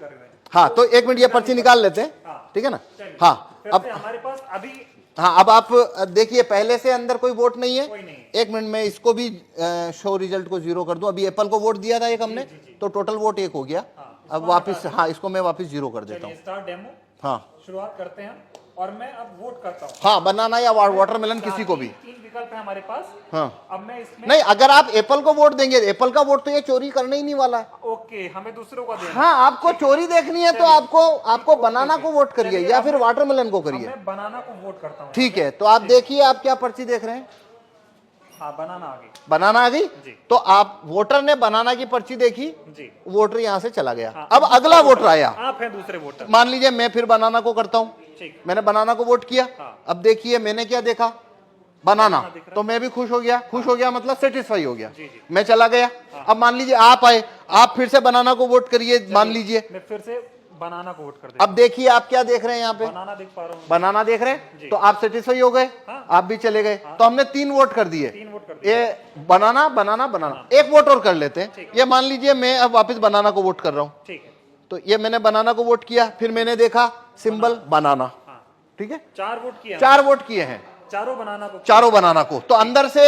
कर रहे हैं। हाँ, तो 1 मिनट ये पर्ची निकाल लेते हैं, ठीक है ना। हाँ, अब हमारे पास अभी, हाँ, अब आप देखिए पहले से अंदर कोई वोट नहीं है। कोई नहीं। 1 मिनट में इसको भी शो रिजल्ट को 0 कर दूं। अभी एप्पल को वोट दिया था एक हमने, तो टोटल वोट 1 हो गया। अब वापस, हाँ, इसको मैं वापस 0 कर देता हूँ। स्टार्ट डेमो, हाँ, शुरुआत करते हैं और मैं अब वोट करता हूँ। हाँ, बनाना या वाटरमेलन किसी को भी। 3 विकल्प है हमारे पास। हाँ, अब मैं इसमें, नहीं, अगर आप एप्पल को वोट देंगे, एप्पल का वोट तो ये चोरी करने ही नहीं वाला है। ओके, हमें दूसरों का देना। हाँ, आपको चोरी देखनी है तो आपको बनाना को वोट करिए या फिर वाटरमेलन को करिए। मैं बनाना को वोट करता हूँ। ठीक है, तो आप देखिए आप क्या पर्ची देख रहे हैं। हाँ, बनाना आ गई। बनाना आ गई। जी। तो आप वोटर ने बनाना की पर्ची देखी जी, वोटर यहां से चला गया। हाँ, अब अगला वोटर आया। आप हैं दूसरे वोटर। मान लीजिए मैं फिर बनाना को करता हूं। ठीक, मैंने बनाना को वोट किया। हाँ। अब देखिए मैंने क्या देखा, बनाना, दिख रहा तो मैं भी खुश हो गया। खुश हो गया मतलब सेटिस्फाई हो गया। जी, जी। मैं चला गया। अब मान लीजिए आप आए, आप फिर से बनाना को वोट करिए, मान लीजिए। मैं फिर से बनाना को वोट कर देता अब देखिए आप क्या देख रहे हैं यहाँ पे, हूँ। बनाना देख पा रहा हूँ। बनाना देख रहे हैं, तो आप सेटिस्फाई हो गए। हाँ। आप भी चले गए, तो हमने 3 वोट कर दिए। 3 वोट कर दिए। ये बनाना बनाना बनाना, एक वोट और कर लेते हैं। ये मान लीजिए मैं अब वापस बनाना को वोट कर रहा हूँ। ठीक है, तो ये मैंने बनाना को वोट किया, फिर मैंने देखा सिंबल बनाना, हाँ। ठीक है। 4 वोट किए, 4 वोट किए हैं, चारों बनाना को। चारों बनाना को। तो अंदर से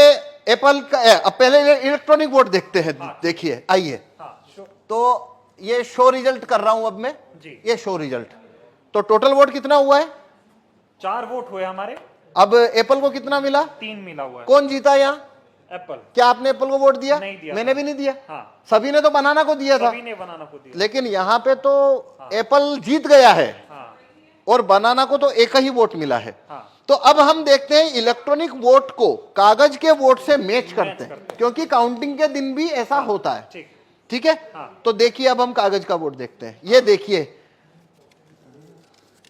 एप्पल का, अब पहले इलेक्ट्रॉनिक वोट देखते हैं। देखिए आइए, हाँ, तो ये शो रिजल्ट कर रहा हूं अब मैं जी। ये शो रिजल्ट। तो टोटल वोट कितना हुआ है? 4 वोट हुए हमारे। अब एप्पल को कितना मिला? 3 मिला हुआ है। कौन जीता यहाँ? एप्पल। क्या आपने एप्पल को वोट दिया? नहीं दिया। मैंने भी नहीं दिया। हाँ, सभी ने तो बनाना को दिया था। सभी ने बनाना को दिया। लेकिन यहाँ पे तो एप्पल जीत गया है हाँ, और बनाना को तो एक ही वोट मिला है। हाँ। तो अब हम देखते हैं इलेक्ट्रॉनिक वोट को कागज के वोट से मैच करते हैं, क्योंकि काउंटिंग के दिन भी ऐसा होता है। ठीक, ठीक है। हाँ। तो देखिए अब हम कागज का वोट देखते हैं। ये देखिए,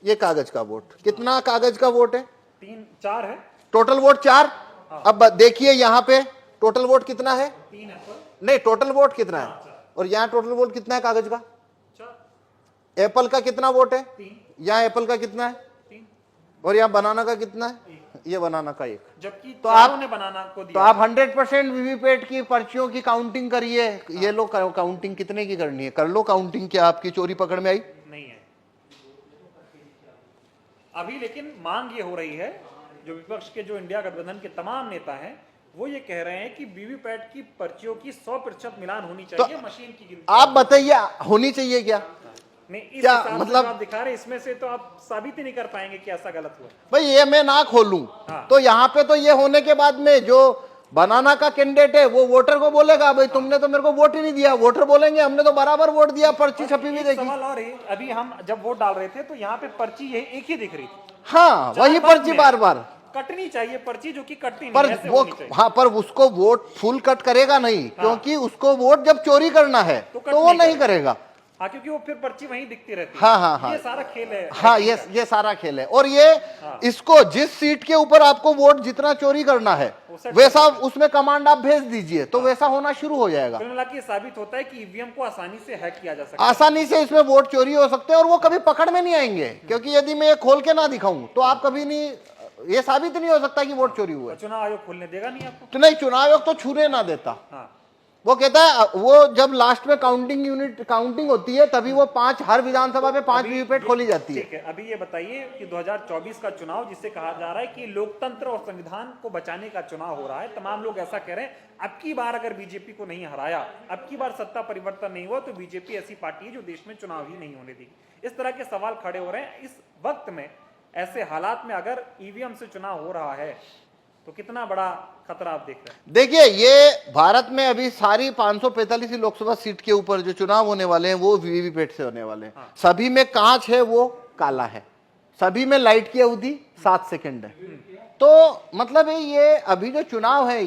ये कागज का वोट, कितना कागज का वोट है? 4 है। Total vote 4। अब देखिए यहाँ पे टोटल वोट कितना है? 3 एप्पल। नहीं, टोटल वोट कितना है? और यहाँ टोटल वोट कितना है कागज का? 4। एप्पल का कितना वोट है? 3। यहाँ एप्पल का कितना है? 3। और यहाँ बनाना का कितना है? ये बनाना का 1। जबकि तो चारों ने बनाना को तो दिया। आप 100% वीवीपैट की पर्चियों की काउंटिंग करिए। ये लो काउंटिंग कितने की करनी है, कर लो काउंटिंग। क्या आपकी चोरी पकड़ में आई? नहीं है अभी, लेकिन मांग ये हो रही है, जो विपक्ष के, जो इंडिया गठबंधन के तमाम नेता हैं, वो ये कह रहे हैं कि वीवीपैट की पर्चियों की 100% मिलान होनी चाहिए, मशीन की गिनती। आप बताइए होनी चाहिए क्या? नहीं, इस क्या हिसाब से मतलब? जो आप दिखा रहे हैं, इसमें से तो आप साबित ही नहीं कर पाएंगे कि ऐसा गलत हुआ। भाई ये मैं ना खोलूं हाँ। तो यहाँ पे तो ये होने के बाद में जो बनाना का कैंडिडेट है वो वोटर को बोलेगा भाई तुमने तो मेरे को वोट ही नहीं दिया। वोटर बोलेंगे हमने तो बराबर वोट दिया, पर्ची छपी हुई देखी। सवाल और है, अभी हम जब वोट डाल रहे थे तो यहाँ पे पर्ची यही एक ही दिख रही थी। हाँ, वही पर्ची बार बार कटनी चाहिए पर्ची, जो कि कटती पर नहीं, ऐसे वो, होनी चाहिए। हाँ, पर उसको वोट फुल कट करेगा नहीं, क्योंकि उसको वोट जब चोरी करना है तो वो नहीं करेगा। हाँ, क्योंकि वो फिर पर्ची वहीं दिखती रहती है। हाँ, हाँ, हाँ, ये सारा खेल है। हाँ, ये सारा खेल है। और ये इसको जिस सीट के ऊपर आपको वोट जितना चोरी करना है वैसा उसमें कमांड आप भेज दीजिए तो वैसा होना शुरू हो जाएगा। कुल मिला के ये साबित होता है कि ईवीएम को आसानी से हैक किया जा सकता है। आसानी से इसमें वोट चोरी हो सकते हैं और वो कभी पकड़ में नहीं आएंगे, क्योंकि यदि मैं ये खोल के ना दिखाऊं तो आप कभी नहीं, ये साबित नहीं हो सकता कि वोट चोरी हुआ है। चुनाव आयोग खोलने देगा नहीं आपको? तो नहीं, चुनाव आयोग तो छूने ना देता। हाँ, वो कहता है वो जब लास्ट में काउंटिंग होती है तभी वो 5 हर विधानसभा में 5 वीवीपैट खोली जाती है। ठीक है। अभी ये बताइए कि 2024 का चुनाव, जिसे कहा जा रहा है कि लोकतंत्र और संविधान को बचाने का चुनाव हो रहा है, तमाम लोग ऐसा कह रहे हैं, अब की बार अगर बीजेपी को नहीं हराया, अब की बार सत्ता परिवर्तन नहीं हुआ, तो बीजेपी ऐसी पार्टी है जो देश में चुनाव ही नहीं होने देगी। इस तरह के सवाल खड़े हो रहे हैं। इस वक्त में, ऐसे हालात में अगर ईवीएम से चुनाव हो रहा है तो कितना बड़ा खतरा आप देख रहे हैं? देखिए, ये भारत में अभी सारी 545 लोकसभा सीट के ऊपर जो चुनाव होने वाले हैं वो वीवीपैट से होने वाले हैं। हाँ। सभी में कांच है, वो काला है। सभी में लाइट की अवधि 7 सेकंड है। तो मतलब ये अभी जो चुनाव है,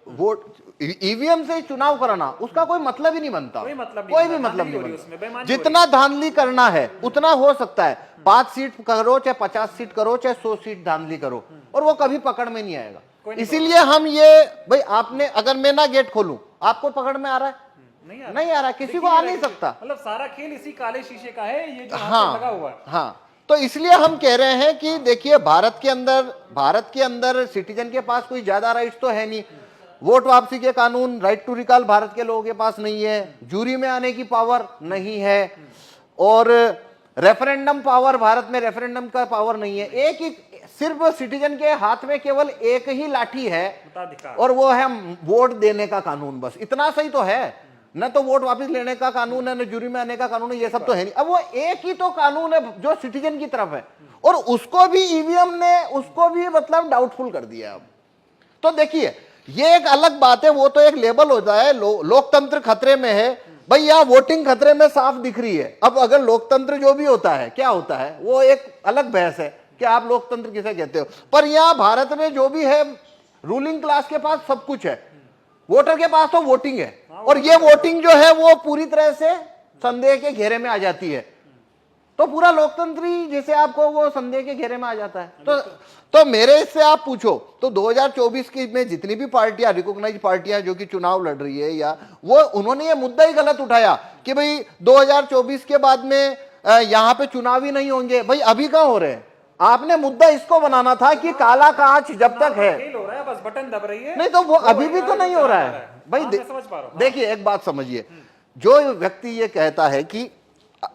वोट ईवीएम से चुनाव कराना, उसका कोई मतलब ही नहीं बनता। कोई मतलब कोई भी मतलब नहीं उसमें बनता। जितना धांधली करना है उतना हो सकता है। 5 सीट करो चाहे 50 सीट करो चाहे 100 सीट धांधली करो, और वो कभी पकड़ में नहीं आएगा। इसीलिए हम ये, भाई आपने, अगर मैं ना गेट खोलूं आपको पकड़ में आ रहा है? नहीं आ रहा, किसी को आ नहीं सकता। मतलब सारा खेल इसी काले शीशे का है, ये जो हाँ, लगा हुआ है। हाँ, तो इसलिए हम कह रहे हैं कि देखिए, भारत के अंदर सिटीजन के पास कोई ज्यादा राइट्स तो है नहीं। वोट वापसी के कानून, राइट टू रिकॉल भारत के लोगों के पास नहीं है। जूरी में आने की पावर नहीं है। और रेफरेंडम पावर, भारत में रेफरेंडम का पावर नहीं है। एक ही सिर्फ सिटीजन के हाथ में केवल एक ही लाठी है मताधिकार। और वो है वोट देने का कानून, बस इतना सही तो है। न तो वोट वापस लेने का कानून है, न जुरी में आने का कानून है, ये सब तो है नहीं। अब वो एक ही तो कानून है जो सिटीजन की तरफ है, और उसको भी ईवीएम ने उसको भी मतलब डाउटफुल कर दिया। अब तो देखिए ये एक अलग बात है, वो तो एक लेबल होता है लोकतंत्र खतरे में है। भाई यहाँ वोटिंग खतरे में साफ दिख रही है। अब अगर लोकतंत्र जो भी होता है क्या होता है वो एक अलग बहस है कि आप लोकतंत्र किसे कहते हो, पर यहाँ भारत में जो भी है रूलिंग क्लास के पास सब कुछ है, वोटर के पास तो वोटिंग है, और ये वोटिंग जो है वो पूरी तरह से संदेह के घेरे में आ जाती है। तो पूरा लोकतंत्री जैसे आपको वो संदेह के घेरे में आ जाता है। तो मेरे से आप पूछो तो 2024 की में जितनी भी पार्टियां, रिकॉग्नाइज पार्टियां जो कि चुनाव लड़ रही है, या वो उन्होंने ये मुद्दा ही गलत उठाया कि भाई 2024 के बाद में यहाँ पे चुनाव ही नहीं होंगे। भाई अभी कहाँ हो रहे हैं? आपने मुद्दा इसको बनाना था कि काला कांच जब तक है, फेल हो रहा है, बस बटन दब रही है। नहीं तो वो अभी भी तो नहीं हो रहा है। भाई मैं समझ पा रहा हूं। देखिए एक बात समझिए, जो व्यक्ति ये कहता है कि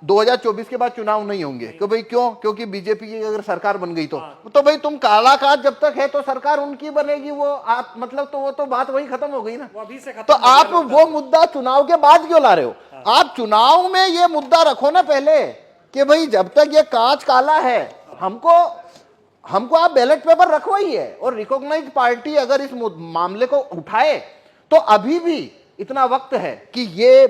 2024 के बाद चुनाव नहीं होंगे, क्यों भाई? क्यों? क्योंकि बीजेपी की अगर सरकार बन गई तो भाई तुम काला कांच जब तक है तो सरकार उनकी बनेगी, वो आप मतलब तो वो तो बात वही खत्म हो गई ना। वो अभी से खत्म तो हो गया आप लोकतंत्र। वो मुद्दा चुनाव के बाद क्यों ला रहे हो? आप चुनाव में ये मुद्दा रखो ना पहले कि भाई जब तक ये कांच काला है हमको आप बैलेट पेपर रखवाइए, और रिकॉग्नाइज पार्टी अगर इस मामले को उठाए तो अभी भी इतना वक्त है कि ये